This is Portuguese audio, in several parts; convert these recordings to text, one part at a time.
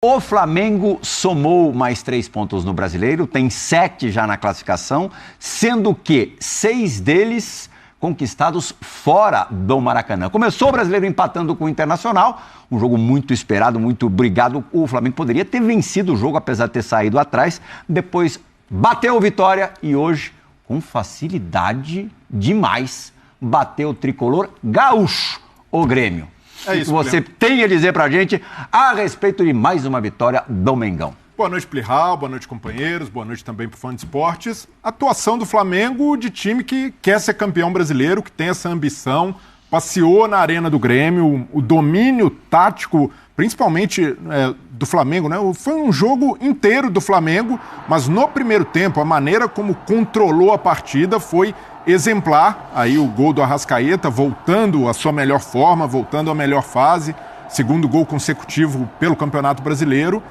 O Flamengo somou mais 3 pontos no Brasileiro, tem 7 já na classificação, sendo que 6 deles conquistados fora do Maracanã. Começou o Brasileiro empatando com o Internacional, um jogo muito esperado, muito brigado. O Flamengo poderia ter vencido o jogo, apesar de ter saído atrás. Depois bateu Vitória e hoje, com facilidade demais, bateu o tricolor gaúcho, o Grêmio. É isso, você tem a dizer pra gente a respeito de mais uma vitória do Mengão. Boa noite, Plihal, boa noite, companheiros, boa noite também pro fã de esportes. Atuação do Flamengo de time que quer ser campeão brasileiro, que tem essa ambição, passeou na arena do Grêmio, o domínio tático, principalmente do Flamengo, né? Foi um jogo inteiro do Flamengo, mas no primeiro tempo, a maneira como controlou a partida foi exemplar. Aí o gol do Arrascaeta, voltando à sua melhor forma, voltando à melhor fase, segundo gol consecutivo pelo Campeonato Brasileiro.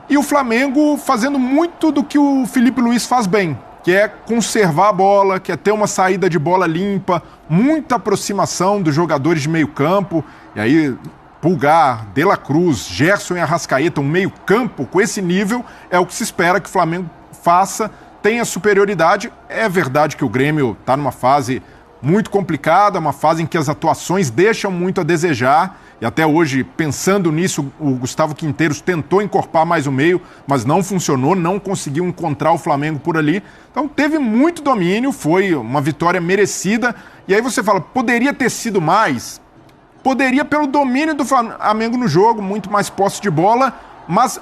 E o Flamengo fazendo muito do que o Felipe Luiz faz bem, que é conservar a bola, que é ter uma saída de bola limpa, muita aproximação dos jogadores de meio campo. E aí, Pulgar, De La Cruz, Gerson e Arrascaeta, um meio campo com esse nível, é o que se espera que o Flamengo faça, tenha superioridade. É verdade que o Grêmio está numa fase muito complicada, uma fase em que as atuações deixam muito a desejar. E até hoje, pensando nisso, o Gustavo Quinteiros tentou encorpar mais o meio, mas não funcionou, não conseguiu encontrar o Flamengo por ali. Então teve muito domínio, foi uma vitória merecida. E aí você fala, poderia ter sido mais? Poderia pelo domínio do Flamengo no jogo, muito mais posse de bola, mas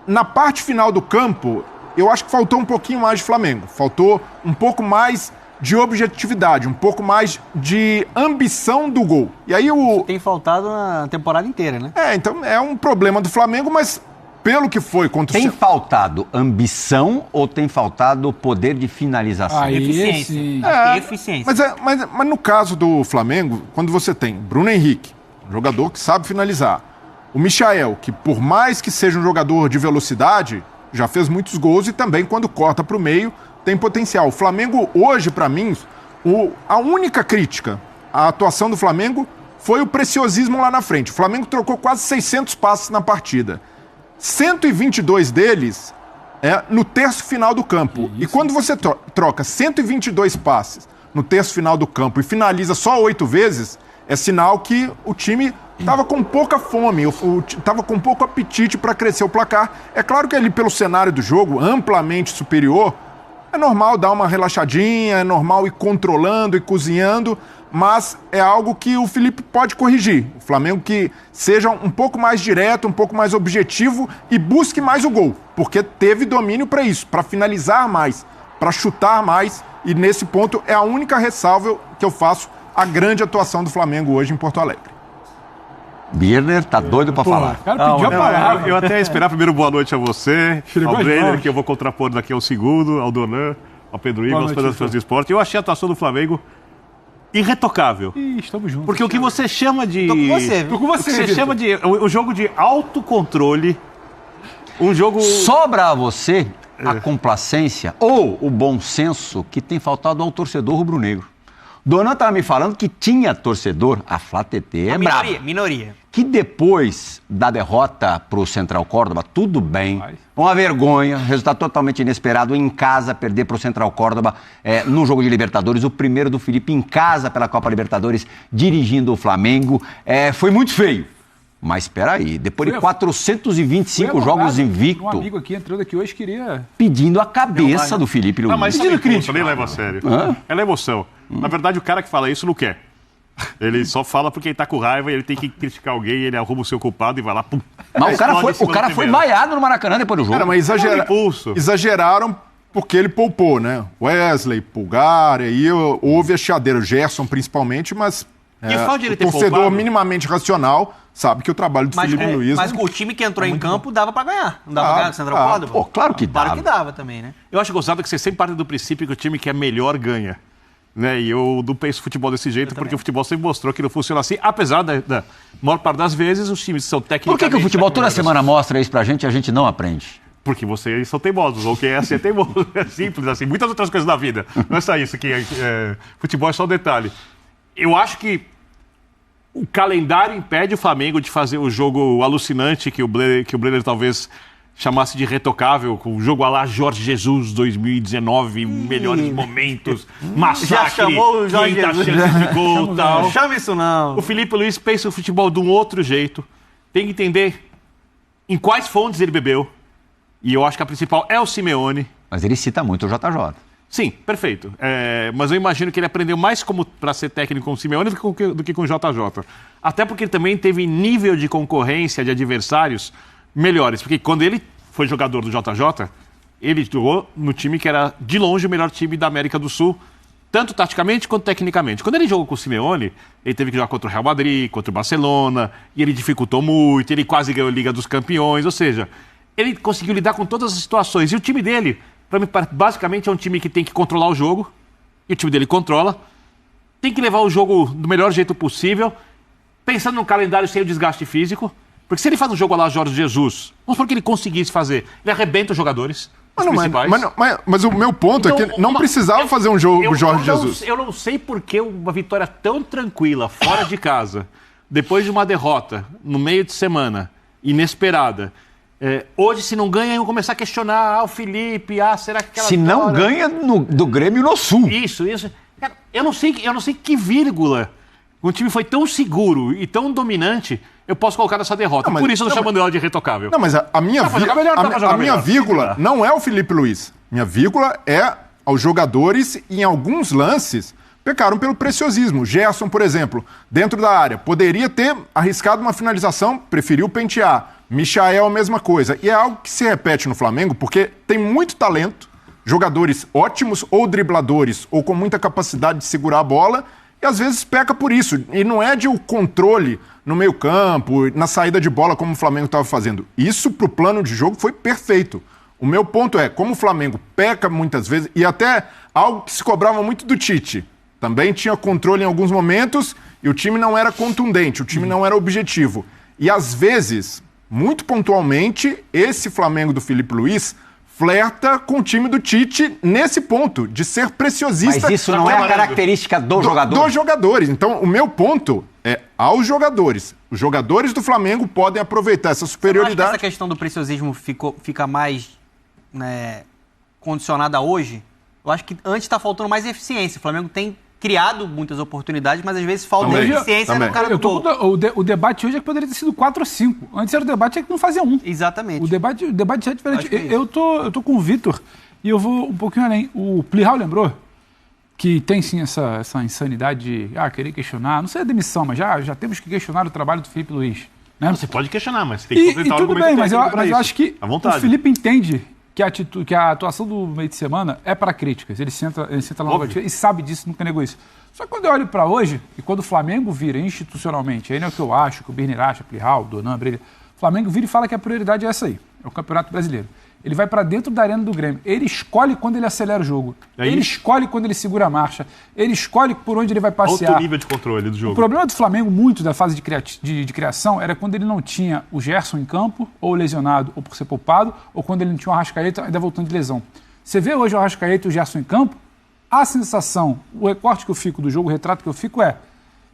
na parte final do campo, eu acho que faltou um pouquinho mais de Flamengo. Faltou um pouco mais de objetividade, um pouco mais de ambição do gol. E aí Isso tem faltado na temporada inteira, né? Então é um problema do Flamengo, mas pelo que foi contra o... Tem faltado ambição ou tem faltado poder de finalização? Eficiência. Eficiência. Mas no caso do Flamengo, quando você tem Bruno Henrique, um jogador que sabe finalizar, o Michael, que por mais que seja um jogador de velocidade, já fez muitos gols e também quando corta para o meio tem potencial. O Flamengo hoje, para mim, a única crítica à atuação do Flamengo foi o preciosismo lá na frente. O Flamengo trocou quase 600 passes na partida. 122 deles no terço final do campo. E quando você troca 122 passes no terço final do campo e finaliza só 8 vezes, é sinal que o time estava com pouca fome, estava com pouco apetite para crescer o placar. É claro que ele, pelo cenário do jogo, amplamente superior, é normal dar uma relaxadinha, é normal ir controlando e cozinhando, mas é algo que o Felipe pode corrigir. O Flamengo que seja um pouco mais direto, um pouco mais objetivo e busque mais o gol, porque teve domínio para isso, para finalizar mais, para chutar mais, e nesse ponto é a única ressalva que eu faço à grande atuação do Flamengo hoje em Porto Alegre. Birner tá doido pra falar. O cara pediu a palavra. Eu até ia esperar primeiro boa noite a você, ao Brenner, que eu vou contrapor daqui ao segundo, ao Donan, ao Pedro Igor, aos fãs de esporte. Eu achei a atuação do Flamengo irretocável. Estamos juntos. Porque o que você chama de... Tô com você, viu? Tô com você, você chama de... O jogo de autocontrole, um jogo... Sobra a você a complacência ou o bom senso que tem faltado ao torcedor rubro-negro. Donan estava me falando que tinha torcedor, a Flá TT é brava. Minoria. Que depois da derrota para o Central Córdoba, tudo bem, uma vergonha, resultado totalmente inesperado, em casa, perder para o Central Córdoba no jogo de Libertadores, o primeiro do Felipe em casa pela Copa Libertadores, dirigindo o Flamengo, foi muito feio. Mas espera aí, depois de 425 jogos invicto... Um amigo aqui entrando aqui hoje queria... Pedindo a cabeça do Felipe Luiz. Mas pedindo crítica. Nem leva a sério. É emoção. Na verdade, o cara que fala isso não quer. Ele só fala porque ele tá com raiva e ele tem que criticar alguém, ele arruma o seu culpado e vai lá, pum. Mas o cara foi vaiado no Maracanã depois do jogo. Cara, mas exageraram porque ele poupou, né? Wesley, Pulgar, aí houve a chiadeira, o Gerson principalmente, mas o torcedor poupado, minimamente racional sabe que o trabalho do Felipe Luiz... Mas com o time que entrou em campo dava pra ganhar. Não dava pra ganhar com o Central Córdoba? Pô, claro que dava. Claro que dava também, né? Eu acho gozado que você sempre parte do princípio que o time que é melhor ganha. Né? E eu não penso futebol desse jeito, porque o futebol sempre mostrou que não funciona assim, apesar da maior parte das vezes os times são tecnicamente... Por que o futebol toda semana mostra isso pra gente e a gente não aprende? Porque vocês são teimosos, ou quem é assim é teimoso. É simples assim, muitas outras coisas da vida. Não é só isso, futebol é só um detalhe. Eu acho que o calendário impede o Flamengo de fazer o jogo alucinante que o Brenner talvez chamasse de retocável, com o jogo à la Jorge Jesus 2019, melhores momentos, massacre, Já chamou o Jorge 500 Jesus. chances de gol e tal. Não chama isso não. O Felipe Luiz pensa o futebol de um outro jeito. Tem que entender em quais fontes ele bebeu. E eu acho que a principal é o Simeone. Mas ele cita muito o JJ. Sim, perfeito. Mas eu imagino que ele aprendeu mais para ser técnico com o Simeone do que com o JJ. Até porque ele também teve nível de concorrência de adversários melhores. Porque quando ele foi jogador do JJ, ele jogou no time que era, de longe, o melhor time da América do Sul, tanto taticamente quanto tecnicamente. Quando ele jogou com o Simeone, ele teve que jogar contra o Real Madrid, contra o Barcelona, e ele dificultou muito, ele quase ganhou a Liga dos Campeões, ou seja, ele conseguiu lidar com todas as situações. E o time dele, para mim, basicamente é um time que tem que controlar o jogo, e o time dele controla, tem que levar o jogo do melhor jeito possível, pensando no calendário sem o desgaste físico, porque se ele faz um jogo lá Jorge Jesus, vamos supor que ele conseguisse fazer, ele arrebenta os jogadores, os principais. Mas o meu ponto é que não precisava fazer um jogo Jorge Jesus. Eu não sei por que uma vitória tão tranquila, fora de casa, depois de uma derrota, no meio de semana, inesperada, hoje, se não ganha, iam começar a questionar o Felipe, será que aquela Se vitória... não ganha do Grêmio no Sul. Isso. Cara, eu não sei que vírgula o time foi tão seguro e tão dominante, eu posso colocar nessa derrota. Não, mas- Por isso eu tô não, chamando ela de retocável. Não, mas a minha, Dá pra jogar melhor, dá pra jogar melhor. vírgula não é o Felipe Luiz. Minha vírgula é aos jogadores e, em alguns lances, pecaram pelo preciosismo. Gerson, por exemplo, dentro da área, poderia ter arriscado uma finalização, preferiu pentear. Michael, a mesma coisa. E é algo que se repete no Flamengo, porque tem muito talento, jogadores ótimos ou dribladores, ou com muita capacidade de segurar a bola, e às vezes peca por isso. E não é de o controle no meio-campo, na saída de bola, como o Flamengo estava fazendo. Isso, pro plano de jogo, foi perfeito. O meu ponto é, como o Flamengo peca muitas vezes, e até algo que se cobrava muito do Tite, também tinha controle em alguns momentos, e o time não era contundente, o time não era objetivo. E às vezes, muito pontualmente, esse Flamengo do Felipe Luiz flerta com o time do Tite nesse ponto, de ser preciosista. Mas isso não é a característica do jogador? Dos jogadores. Então, o meu ponto é aos jogadores. Os jogadores do Flamengo podem aproveitar essa Eu acho que superioridade. essa questão do preciosismo fica mais condicionada hoje. Eu acho que antes está faltando mais eficiência. O Flamengo tem criado muitas oportunidades, mas às vezes falta Também, eficiência também. no cara do Eu tô gol. com o debate hoje é que poderia ter sido 4 ou 5. Antes era o debate é que não fazia um. Exatamente. O debate já é diferente. Acho que é isso. Eu tô com o Vitor e eu vou um pouquinho além. O Plihal lembrou que tem sim essa insanidade de querer questionar. Não sei a demissão, mas já temos que questionar o trabalho do Felipe Luiz. Né? Você pode questionar, mas você tem que E completar o tudo argumento bem, mas técnico pra eu isso. acho que À vontade. o Felipe entende que a atuação do meio de semana é para críticas. Ele senta lá no Óbvio. e sabe disso, nunca negou isso. Só que quando eu olho para hoje, e quando o Flamengo vira institucionalmente, aí não é o que eu acho, que o Birner acha, Plihal, Donan, Brilha, o Flamengo vira e fala que a prioridade é essa aí, é o Campeonato Brasileiro. Ele vai para dentro da arena do Grêmio. Ele escolhe quando ele acelera o jogo. É ele isso. escolhe quando ele segura a marcha. Ele escolhe por onde ele vai passear. Alto nível de controle do O jogo. problema do Flamengo, muito da fase de criação, era quando ele não tinha o Gerson em campo, ou lesionado, ou por ser poupado, ou quando ele não tinha o Arrascaeta ainda voltando de lesão. Você vê hoje o Arrascaeta e o Gerson em campo, a sensação, o recorte que eu fico do jogo, o retrato que eu fico é: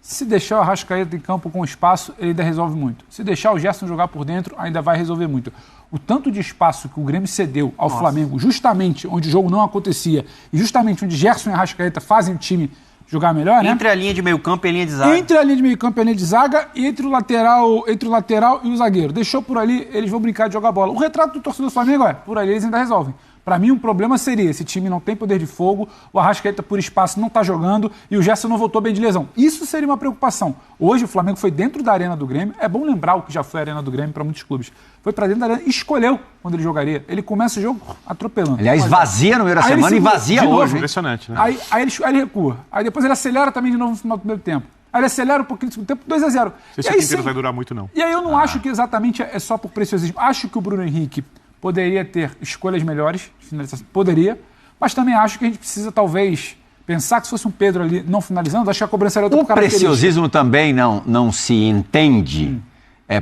se deixar o Arrascaeta em campo com espaço, ele ainda resolve muito. Se deixar o Gerson jogar por dentro, ainda vai resolver muito. O tanto de espaço que o Grêmio cedeu ao Flamengo, justamente onde o jogo não acontecia, e justamente onde Gerson e Arrascaeta fazem o time jogar melhor, né? Entre a linha de meio campo e a linha de zaga. Entre a linha de meio campo e a linha de zaga, e entre o lateral e o zagueiro. Deixou por ali, eles vão brincar de jogar bola. O retrato do torcedor do Flamengo é, por ali eles ainda resolvem. Para mim, um problema seria, esse time não tem poder de fogo, o Arrascaeta por espaço não está jogando e o Gerson não voltou bem de lesão. Isso seria uma preocupação. Hoje o Flamengo foi dentro da arena do Grêmio, é bom lembrar o que já foi a arena do Grêmio para muitos clubes. Foi para dentro da arena e escolheu quando ele jogaria. Ele começa o jogo atropelando. Aliás, vazia no meio da Aí ele semana e segura, vazia de novo. hoje. Hein? Impressionante, né? Aí ele recua. Aí depois ele acelera também de novo no final do primeiro tempo. Aí ele acelera um pouquinho no segundo tempo, 2-0. Esse E tempo aí, inteiro vai durar muito, não. e aí eu não acho que exatamente é só por preciosismo. Acho que o Bruno Henrique poderia ter escolhas melhores, poderia, mas também acho que a gente precisa talvez pensar que se fosse um Pedro ali não finalizando, acho que a cobrança era outra O preciosismo também não se entende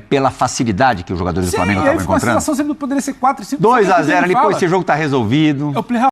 pela facilidade que os jogadores do Flamengo e aí estavam ficou uma encontrando. sensação sempre que poderia ser 4 e 5. 2-0 ali, pô, esse jogo tá resolvido. É o Plihal